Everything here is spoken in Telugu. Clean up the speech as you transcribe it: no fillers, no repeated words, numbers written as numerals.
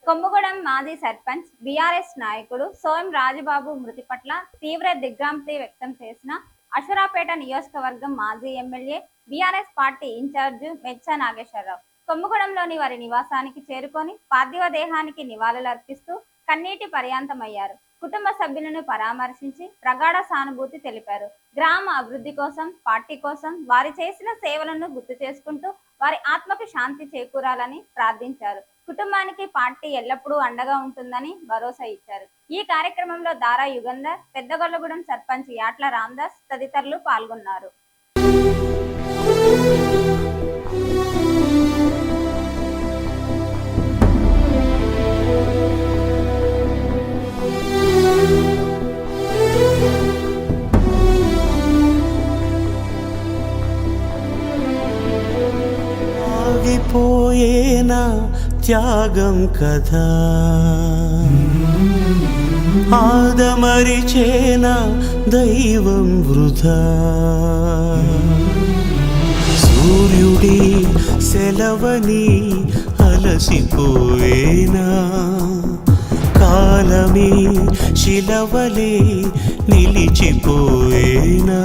కొమ్ముగూడెం మాజీ సర్పంచ్ బీఆర్ఎస్ నాయకుడు సోయం రాజుబాబు మృతి పట్ల తీవ్ర దిగ్భ్రాంతి వ్యక్తం చేసిన అశ్వరాపేట నియోజకవర్గం మాజీ MLA BRS party incharge Mecha Nageswararao కొమ్ముగూడెంలోని వారి నివాసానికి చేరుకొని పార్థివ దేహానికి నివాళులర్పిస్తూ కన్నీటి పర్యాంతమయ్యారు. కుటుంబ సభ్యులను పరామర్శించి ప్రగాఢ సానుభూతి తెలిపారు. గ్రామ అభివృద్ధి కోసం, పార్టీ కోసం వారి చేసిన సేవలను గుర్తు చేసుకుంటూ వారి ఆత్మకు శాంతి చేకూరాలని ప్రార్థించారు. కుటుంబానికి పార్టీ ఎల్లప్పుడూ అండగా ఉంటుందని భరోసా ఇచ్చారు. ఈ కార్యక్రమంలో దారా యుగంధర్, పెద్దగొల్లగూడెం సర్పంచ్ యాట్ల రామదాస్ తదితరులు పాల్గొన్నారు. ఆగిపోయేనా త్యాగం కదా, ఆదమరిచేనా దైవం వృధా. సూర్యుడి సెలవని అలసిపోయేనా, కాలమే శిలవలే నిలిచిపోయేనా.